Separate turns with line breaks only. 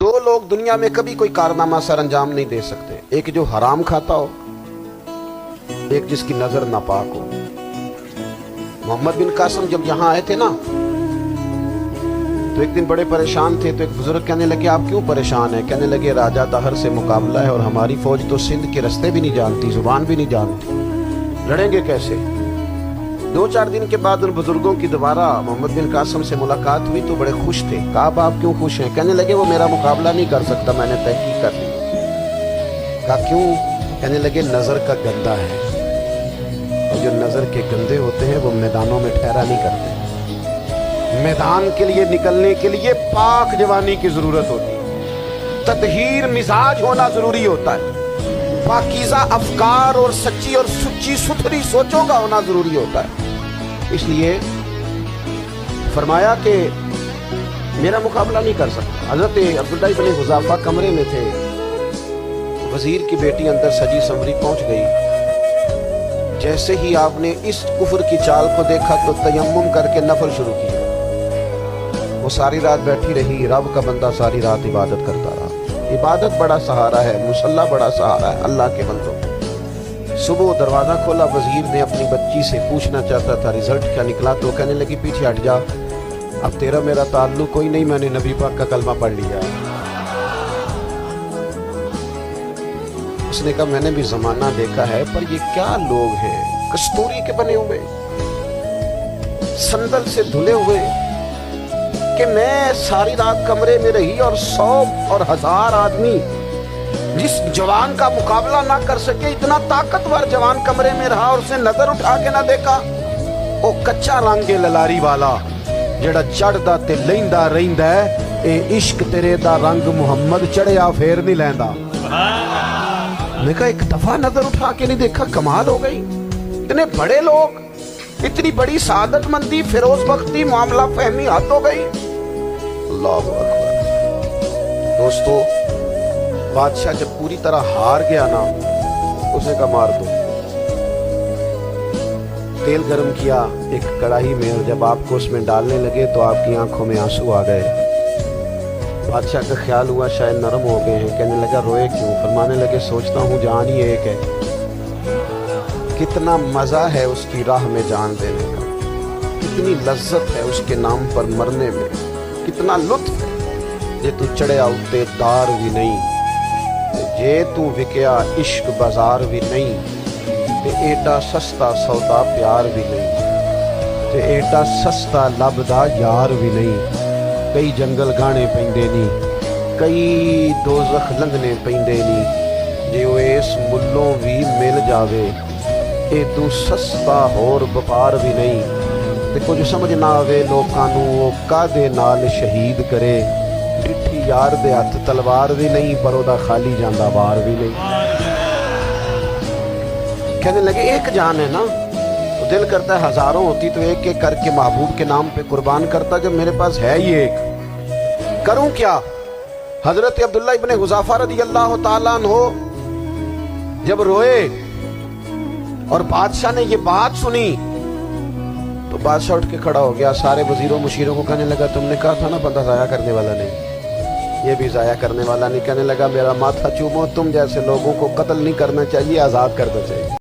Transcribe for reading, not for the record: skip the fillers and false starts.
दो लोग दुनिया में कभी कोई कारनामा सर अंजाम नहीं दे सकते, एक जो हराम खाता हो, एक जिसकी नजर नापाक हो। मोहम्मद बिन कासिम जब यहाँ आए थे ना, तो एक दिन बड़े परेशान थे, तो एक बुजुर्ग कहने लगे आप क्यों परेशान हैं? कहने लगे राजा दहर से मुकाबला है और हमारी फौज तो सिंध के रास्ते भी नहीं जानती, जुबान भी नहीं जानती, लड़ेंगे कैसे? 2-4 दिन के बाद उन बुजुर्गों की दोबारा मोहम्मद बिन कासिम से मुलाकात हुई तो बड़े खुश थे। कहा आप क्यों खुश हैं? कहने लगे वो मेरा मुकाबला नहीं कर सकता, मैंने तहकीक कर ली। कहा क्यों? कहने लगे नजर का गंदा है, और जो नजर के गंदे होते हैं वो मैदानों में ठहरा नहीं करते। मैदान के लिए निकलने के लिए पाक जवानी की जरूरत होती है, ततहीर मिजाज होना जरूरी होता है, पाकीज़ा अफकार और सच्ची और सुच्ची सुथरी सोचों का होना जरूरी होता है। इसलिए फरमाया कि मेरा मुकाबला नहीं कर सकता। हजरत अब्दुल्लाह इब्न हुज़ाफा कमरे में थे, वजीर की बेटी अंदर सजी संवरी पहुंच गई। जैसे ही आपने इस कुफर की चाल को देखा तो तयम्मुम करके नफल शुरू किया। वो सारी रात बैठी रही, रब का बंदा सारी रात इबादत करता रहा। इबादत बड़ा सहारा है, मुसल्ला बड़ा सहारा है अल्लाह के बंदों। सुबह दरवाजा खोला, वजीर ने अपनी बच्ची से पूछना चाहता था रिजल्ट क्या निकला, तो कहने लगी पीछे हट जा, अब तेरा मेरा ताल्लुक कोई नहीं, मैंने नबी पाक का कलमा पढ़ लिया। उसने कहा मैंने भी जमाना देखा है, पर ये क्या लोग हैं, कस्तूरी के बने हुए, संदल से धुले हुए, कि मैं सारी रात कमरे में रही और 100 और 1000 आदमी जिस जवान का मुकाबला ना कर सके, इतना ताकतवर जवान कमरे में रहा और उसने नजर उठा के ना देखा। ओ कच्चा रंग ललारी वाला जेड़ा चढ़दा ते लैंदा रहिंदा है, ए इश्क तेरे दा रंग मुहम्मद चढ़िया फेर नहीं लैंदा। मैं कहा एक दफा नजर उठा के नहीं देखा, कमाल हो गई। इतने बड़े लोग, इतनी बड़ी सादत मंदी, फिरोज बख्ती, मामला फहमी हद हो गई। अल्लाह अकबर। दोस्तों, बादशाह जब पूरी तरह हार गया ना, उसे का मार दो। तेल गरम किया एक कढ़ाई में, और जब आपको उसमें डालने लगे तो आपकी आंखों में आंसू आ गए। बादशाह का ख्याल हुआ शायद नरम हो गए हैं। कहने लगा रोए क्यों? फरमाने लगे सोचता हूँ जान ही एक है, कितना मजा है उसकी राह में जान देने का, कितनी लज्जत है उसके नाम पर मरने में, कितना लुत्फ है। जे तू चढ़िया उत्ते दार भी नहीं, जे तू विकया इश्क बाजार भी नहीं, ते एडा सस्ता सौदा प्यार भी नहीं, ते एडा सस्ता लभदा यार भी नहीं। कई जंगल गाने पैंदे नहीं, कई दोज़ख लंघने पैंदे नहीं, जे वो इस मुल्लों भी मिल जावे, एदू सस्ता होर व्यापार भी नहीं। ते कुछ समझ ना आवे लोकां नूं वो कादे नाल शहीद करे, डिठी यार दे हथ तलवार भी नहीं, पर ओदा खाली जांदा वार भी नहीं। कहने लगे एक जान है ना, तो दिल करता है हजारों होती तो एक एक करके महबूब के नाम पे कुर्बान करता, जब मेरे पास है ही एक, करूं क्या? हजरत अब्दुल्लाह इब्न हुज़ाफा रज़ियल्लाहु ताला अन्हु जब रोए और बादशाह ने ये बात सुनी, तो बादशाह उठ के खड़ा हो गया, सारे वजीरों मुशीरों को कहने लगा तुमने कहा था ना बंदा जाया करने वाला नहीं, ये भी जाया करने वाला नहीं। कहने लगा मेरा माथा चूमो, तुम जैसे लोगों को कत्ल नहीं करना चाहिए, आजाद करना चाहिए।